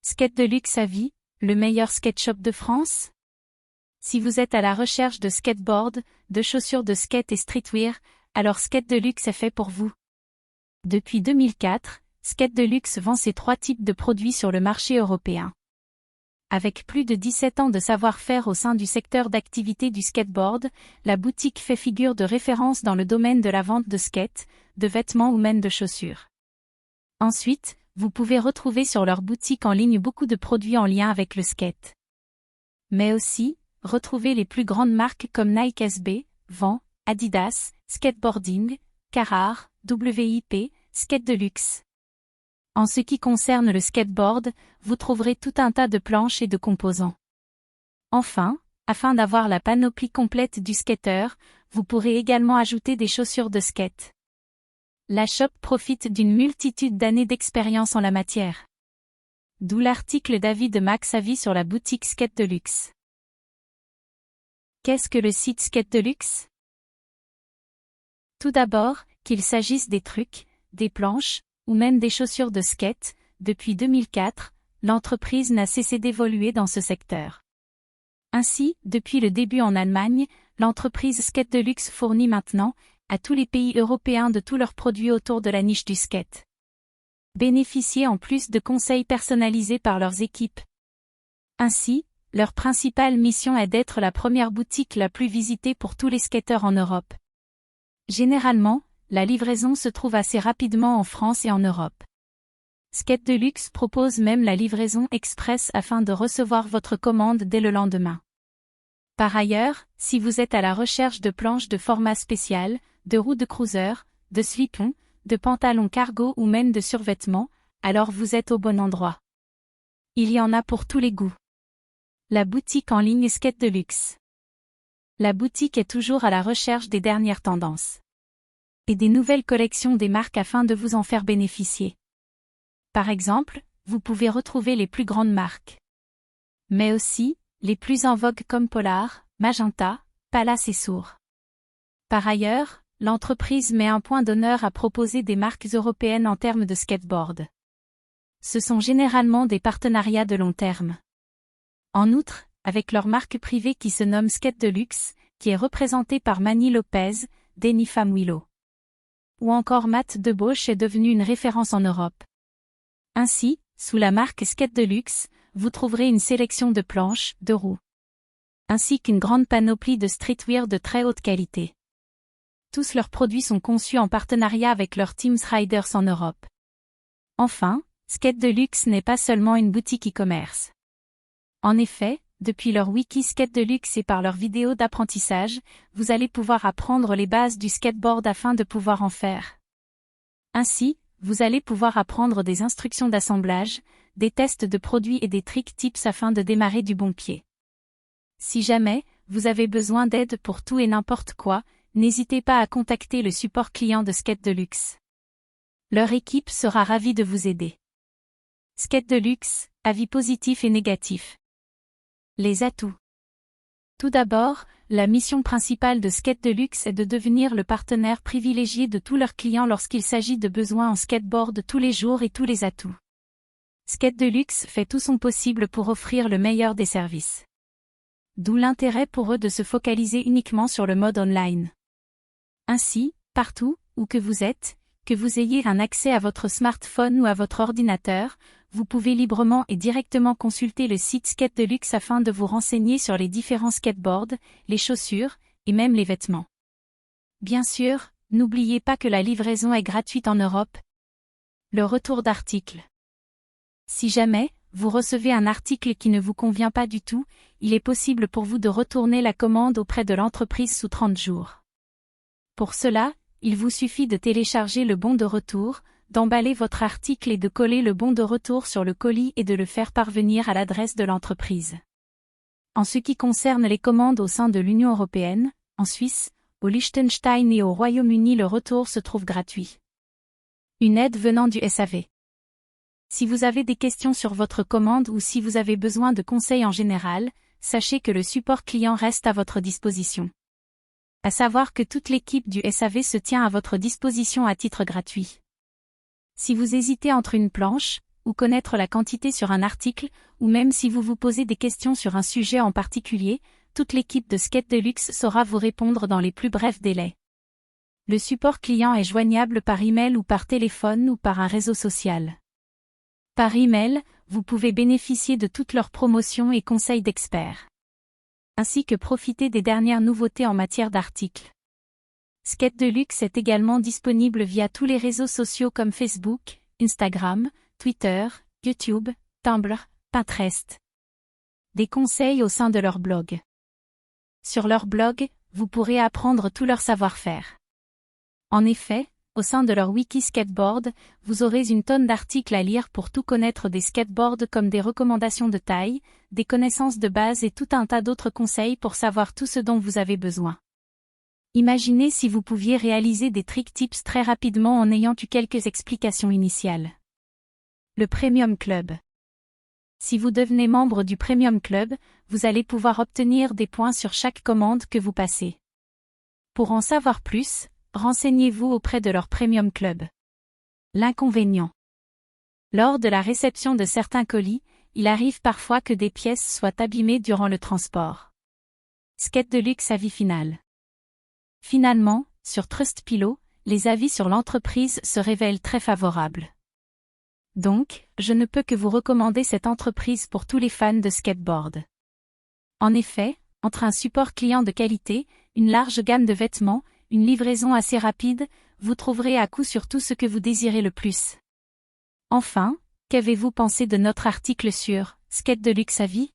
Skate de luxe à vie, le meilleur skate shop de France? Si vous êtes à la recherche de skateboard, de chaussures de skate et streetwear, alors Skate de luxe est fait pour vous. Depuis 2004, Skate de luxe vend ces 3 types de produits sur le marché européen. Avec plus de 17 ans de savoir-faire au sein du secteur d'activité du skateboard, la boutique fait figure de référence dans le domaine de la vente de skates, de vêtements ou même de chaussures. Ensuite, vous pouvez retrouver sur leur boutique en ligne beaucoup de produits en lien avec le skate. Mais aussi, retrouvez les plus grandes marques comme Nike SB, Vans, Adidas, Skateboarding, Carhartt, WIP, Skate de luxe. En ce qui concerne le skateboard, vous trouverez tout un tas de planches et de composants. Enfin, afin d'avoir la panoplie complète du skater, vous pourrez également ajouter des chaussures de skate. La shop profite d'une multitude d'années d'expérience en la matière. D'où l'article d'avis de Max Avis sur la boutique Skate de luxe. Qu'est-ce que le site Skate de luxe? Tout d'abord, qu'il s'agisse des trucs, des planches, ou même des chaussures de skate, depuis 2004, l'entreprise n'a cessé d'évoluer dans ce secteur. Ainsi, depuis le début en Allemagne, l'entreprise Skate de luxe fournit maintenant, à tous les pays européens de tous leurs produits autour de la niche du skate. Bénéficiez en plus de conseils personnalisés par leurs équipes. Ainsi, leur principale mission est d'être la première boutique la plus visitée pour tous les skateurs en Europe. Généralement, la livraison se trouve assez rapidement en France et en Europe. Skate de luxe propose même la livraison express afin de recevoir votre commande dès le lendemain. Par ailleurs, si vous êtes à la recherche de planches de format spécial, de roues de cruiser, de slip-ons, de pantalons cargo ou même de survêtements, alors vous êtes au bon endroit. Il y en a pour tous les goûts. La boutique en ligne Skate de luxe. La boutique est toujours à la recherche des dernières tendances et des nouvelles collections des marques afin de vous en faire bénéficier. Par exemple, vous pouvez retrouver les plus grandes marques. Mais aussi, les plus en vogue comme Polar, Magenta, Palace et Sourd. Par ailleurs, l'entreprise met un point d'honneur à proposer des marques européennes en termes de skateboard. Ce sont généralement des partenariats de long terme. En outre, avec leur marque privée qui se nomme Skate de luxe, qui est représentée par Manny Lopez, Denny Famuilo. Ou encore Matt Deboche est devenu une référence en Europe. Ainsi, sous la marque Skate de luxe, vous trouverez une sélection de planches, de roues, ainsi qu'une grande panoplie de streetwear de très haute qualité. Tous leurs produits sont conçus en partenariat avec leur Teams Riders en Europe. Enfin, Skate de luxe n'est pas seulement une boutique e-commerce. En effet, depuis leur wiki Skate de luxe et par leurs vidéos d'apprentissage, vous allez pouvoir apprendre les bases du skateboard afin de pouvoir en faire. Ainsi, vous allez pouvoir apprendre des instructions d'assemblage, des tests de produits et des trick tips afin de démarrer du bon pied. Si jamais, vous avez besoin d'aide pour tout et n'importe quoi, n'hésitez pas à contacter le support client de Skate de luxe. Leur équipe sera ravie de vous aider. Skate de luxe, avis positifs et négatifs. Les atouts. Tout d'abord, la mission principale de Skate de luxe est de devenir le partenaire privilégié de tous leurs clients lorsqu'il s'agit de besoins en skateboard tous les jours et tous les atouts. Skate de luxe fait tout son possible pour offrir le meilleur des services. D'où l'intérêt pour eux de se focaliser uniquement sur le mode online. Ainsi, partout, où que vous êtes, que vous ayez un accès à votre smartphone ou à votre ordinateur, vous pouvez librement et directement consulter le site Skate de luxe afin de vous renseigner sur les différents skateboards, les chaussures, et même les vêtements. Bien sûr, n'oubliez pas que la livraison est gratuite en Europe. Le retour d'article. Si jamais, vous recevez un article qui ne vous convient pas du tout, il est possible pour vous de retourner la commande auprès de l'entreprise sous 30 jours. Pour cela, il vous suffit de télécharger le bon de retour, d'emballer votre article et de coller le bon de retour sur le colis et de le faire parvenir à l'adresse de l'entreprise. En ce qui concerne les commandes au sein de l'Union européenne, en Suisse, au Liechtenstein et au Royaume-Uni, le retour se trouve gratuit. Une aide venant du SAV. Si vous avez des questions sur votre commande ou si vous avez besoin de conseils en général, sachez que le support client reste à votre disposition. À savoir que toute l'équipe du SAV se tient à votre disposition à titre gratuit. Si vous hésitez entre une planche, ou connaître la quantité sur un article, ou même si vous vous posez des questions sur un sujet en particulier, toute l'équipe de Skate Deluxe saura vous répondre dans les plus brefs délais. Le support client est joignable par email ou par téléphone ou par un réseau social. Par email, vous pouvez bénéficier de toutes leurs promotions et conseils d'experts, ainsi que profiter des dernières nouveautés en matière d'articles. Skate Deluxe est également disponible via tous les réseaux sociaux comme Facebook, Instagram, Twitter, YouTube, Tumblr, Pinterest. Des conseils au sein de leur blog. Sur leur blog, vous pourrez apprendre tout leur savoir-faire. En effet, au sein de leur wiki skateboard, vous aurez une tonne d'articles à lire pour tout connaître des skateboards comme des recommandations de taille, des connaissances de base et tout un tas d'autres conseils pour savoir tout ce dont vous avez besoin. Imaginez si vous pouviez réaliser des trick tips très rapidement en ayant eu quelques explications initiales. Le Premium Club. Si vous devenez membre du Premium Club, vous allez pouvoir obtenir des points sur chaque commande que vous passez. Pour en savoir plus, renseignez-vous auprès de leur Premium Club. L'inconvénient. Lors de la réception de certains colis, il arrive parfois que des pièces soient abîmées durant le transport. Skate Deluxe avis final. Finalement, sur Trustpilot, les avis sur l'entreprise se révèlent très favorables. Donc, je ne peux que vous recommander cette entreprise pour tous les fans de skateboard. En effet, entre un support client de qualité, une large gamme de vêtements, une livraison assez rapide, vous trouverez à coup sûr tout ce que vous désirez le plus. Enfin, qu'avez-vous pensé de notre article sur Skate Deluxe avis ?